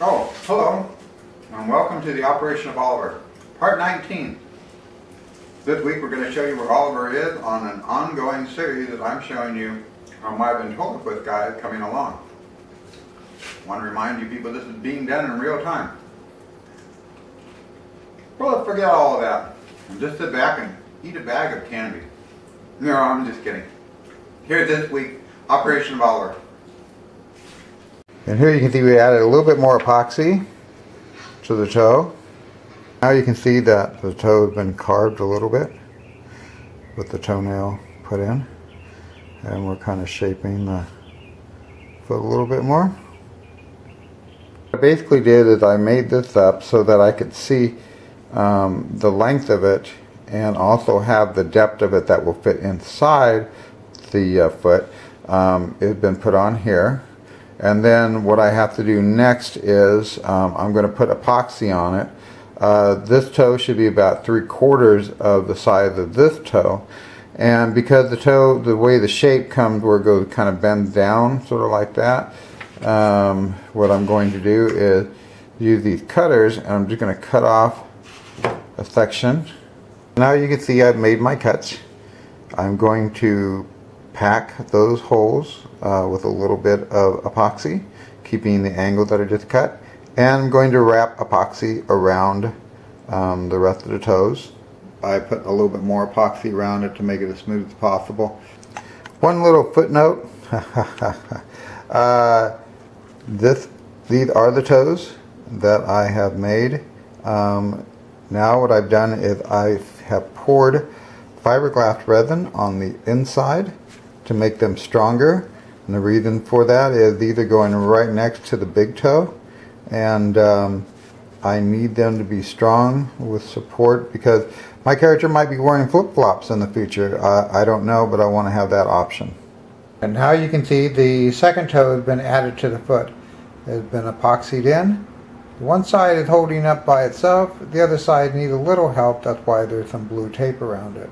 Oh, hello, and welcome to the Operation of Oliver, part 19. This week we're going to show you where Oliver is on an ongoing series that I'm showing you on my Ventriloquist guide coming along. I want to remind you people this is being done in real time. Well, let's forget all of that and just sit back and eat a bag of candy. No, I'm just kidding. Here's this week, Operation of Oliver. And here you can see we added a little bit more epoxy to the toe. Now you can see that the toe has been carved a little bit with the toenail put in. And we're kind of shaping the foot a little bit more. What I basically did is I made this up so that I could see the length of it and also have the depth of it that will fit inside the foot. It's been put on here. And then what I have to do next is I'm going to put epoxy on it. This toe should be about 3/4 of the size of this toe. And because the toe, the way the shape comes where it goes kind of bends down, sort of like that, what I'm going to do is use these cutters and I'm just going to cut off a section. Now you can see I've made my cuts. I'm going to pack those holes with a little bit of epoxy, keeping the angle that I just cut, and I'm going to wrap epoxy around the rest of the toes. I put a little bit more epoxy around it to make it as smooth as possible. One little footnote, these are the toes that I have made. Now what I've done is I have poured fiberglass resin on the inside to make them stronger, and the reason for that is these are going right next to the big toe, and I need them to be strong with support because my character might be wearing flip-flops in the future. I don't know, but I want to have that option. And now you can see the second toe has been added to the foot. It has been epoxied in. One side is holding up by itself, the other side needs a little help, that's why there's some blue tape around it.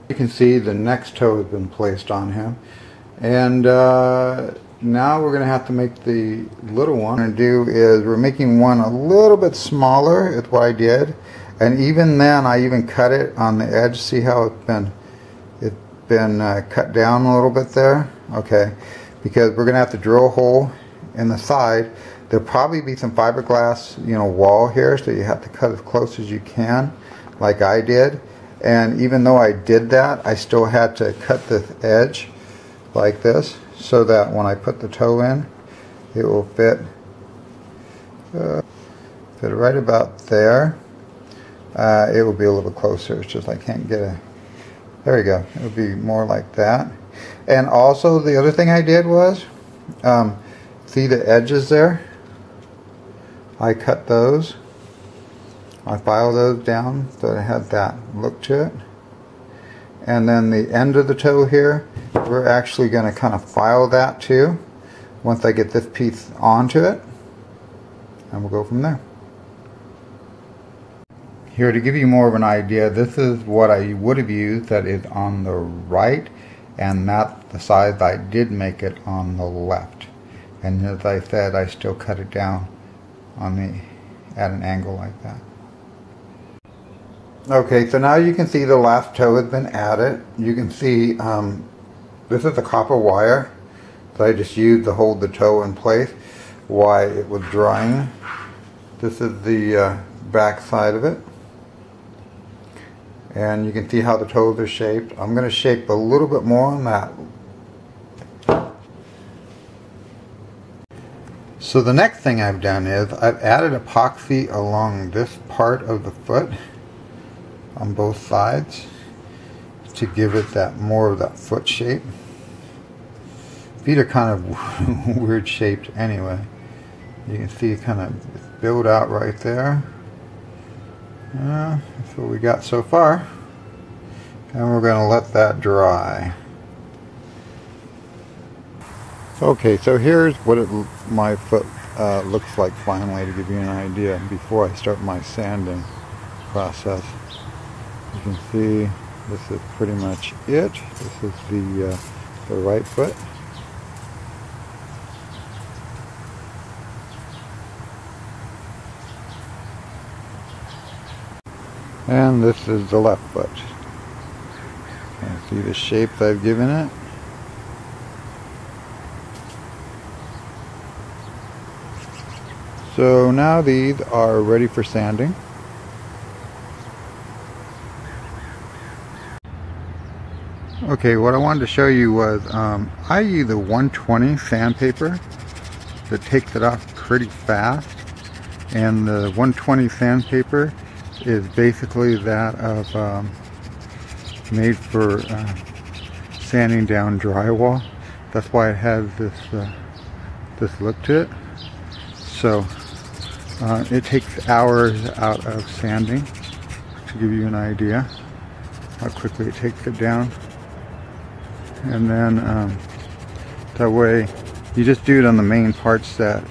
You can see the next toe has been placed on him, and now we're going to have to make the little one. What we're going to do is we're making one a little bit smaller, is what I did, and even then I even cut it on the edge. See how it's been cut down a little bit there? Okay, because we're going to have to drill a hole in the side. There'll probably be some fiberglass, wall here, so you have to cut as close as you can, like I did. And even though I did that, I still had to cut the edge like this so that when I put the toe in, it will fit right about there. It will be a little bit closer. It's just I can't get a... There we go. It will be more like that. And also the other thing I did was, see the edges there? I cut those. I filed those down so it had that look to it. And then the end of the toe here, we're actually going to kind of file that too once I get this piece onto it. And we'll go from there. Here, to give you more of an idea, this is what I would have used that is on the right, and not the size I did make it on the left. And as I said, I still cut it down at an angle like that. Okay, so now you can see the last toe has been added. You can see this is the copper wire that I just used to hold the toe in place while it was drying. This is the back side of it. And you can see how the toes are shaped. I'm going to shape a little bit more on that. So the next thing I've done is I've added epoxy along this part of the foot on both sides to give it that more of that foot shape. Feet are kind of weird shaped anyway. You can see it kind of build out right there. That's what we got so far, and we're going to let that dry. Okay, so here's what my foot looks like finally, to give you an idea before I start my sanding process. You can see this is pretty much it. This is the the right foot. And this is the left foot. See the shape I've given it? So now these are ready for sanding. Okay, what I wanted to show you was I use the 120 sandpaper that takes it off pretty fast, and the 120 sandpaper is basically that of made for sanding down drywall. That's why it has this look to it. So it takes hours out of sanding, to give you an idea how quickly it takes it down. And then that way you just do it on the main parts that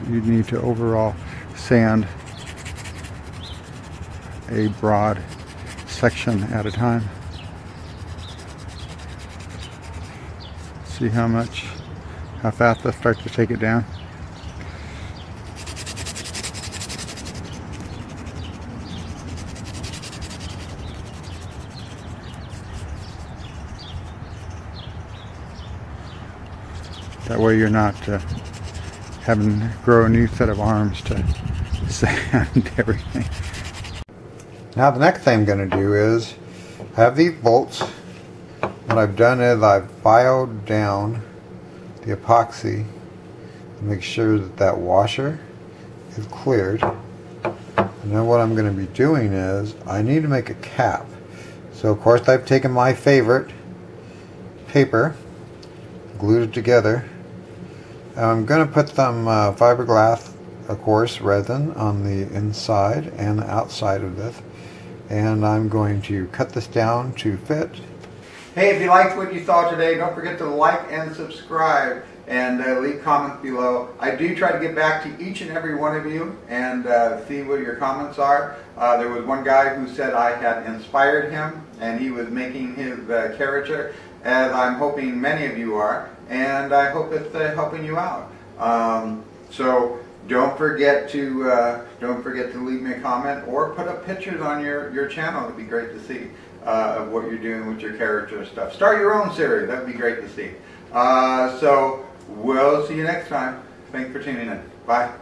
you need to overall sand a broad section at a time. See how fast that starts to take it down. That way you're not having to grow a new set of arms to sand everything. Now the next thing I'm going to do is I have these bolts. What I've done is I've filed down the epoxy to make sure that that washer is cleared. And then what I'm going to be doing is I need to make a cap. So of course I've taken my favorite paper, glued it together. I'm going to put some fiberglass, of course, resin on the inside and the outside of this, and I'm going to cut this down to fit. Hey, if you liked what you saw today, don't forget to like and subscribe, and leave comments below. I do try to get back to each and every one of you and see what your comments are. There was one guy who said I had inspired him, and he was making his character, as I'm hoping many of you are, and I hope it's helping you out. So don't forget to leave me a comment or put up pictures on your channel. It'd be great to see of what you're doing with your character stuff. Start your own series. That'd be great to see. So we'll see you next time. Thanks for tuning in. Bye.